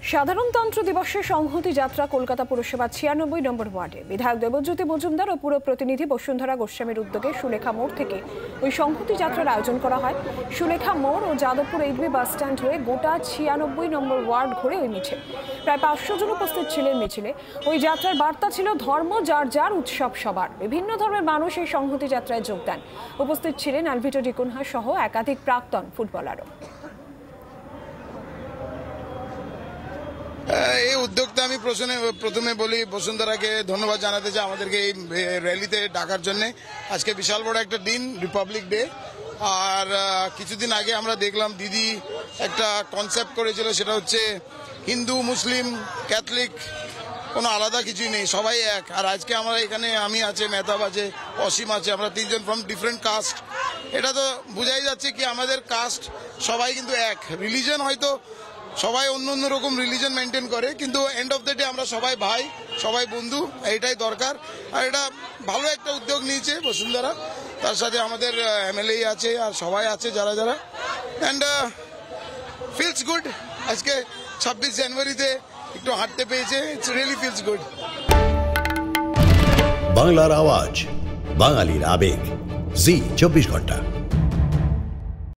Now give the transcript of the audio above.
সাধারণতন্ত্র দিবসে সংহতি যাত্রা কলকাতা পুরসভা ৯৬ নম্বর ওয়ার্ডে বিধায়ক দেবজ্যোতি মজুমদার ও পুর প্রতিনিধি বসুন্ধরা গোস্বামীর উদ্যোগে সুলেখা মোড় থেকে ওই সংহতি যাত্রার আয়োজন করা হয়। সুলেখা মোড় ও যাদবপুর এইচবি বাস স্ট্যান্ড হয়ে গোটা ৯৬ নম্বর ওয়ার্ড ঘুরে ওই মিছিল। প্রায় ৫০০ জন উপস্থিত ছিলেন মিছিলে। ওই যাত্রার বার্তা ছিল ধর্ম যার যার, উৎসব সবার। বিভিন্ন ধর্মের মানুষ এই সংহতি যাত্রায় যোগ দেন। উপস্থিত ছিলেন আলভিটো ডিকুনহা সহ একাধিক প্রাক্তন ফুটবলারও। এই উদ্যোগটা আমি প্রথমে বলি বসুন্ধরাকে ধন্যবাদ জানাতে চাই আমাদেরকে এই র্যালিতে ডাকার জন্য। আজকে বিশাল বড় একটা দিন, রিপাবলিক ডে। আর কিছুদিন আগে আমরা দেখলাম দিদি একটা কনসেপ্ট করেছিল, সেটা হচ্ছে হিন্দু, মুসলিম, ক্যাথলিক কোনো আলাদা কিছুই নেই, সবাই এক। আর আজকে আমরা এখানে আমি আছে, মেহতাব আছে, অসীম আছে, আমরা তিনজন ফ্রম ডিফারেন্ট কাস্ট। এটা তো বোঝাই যাচ্ছে কি আমাদের কাস্ট সবাই কিন্তু এক। রিলিজন হয়তো সবাই অন্য অন্য রকম রিলিজন মেনটেন করে, কিন্তু এন্ড অফ দ্য ডে আমরা সবাই ভাই, সবাই বন্ধু, এটাই দরকার। আর এটা ভালো একটা উদ্যোগ নিয়েছে বসুন্ধরা, তার সাথে আমাদের এমএলএ আছে আর সবাই আছে যারা যারা। And feels good. আজকে ২৬ জানুয়ারিতে একটু হাঁটতে পেয়েছে, ইটস রিয়েলি ফিলস গুড। বাংলার আওয়াজ, বাঙালির আবেগ, জি ২৪ ঘন্টা।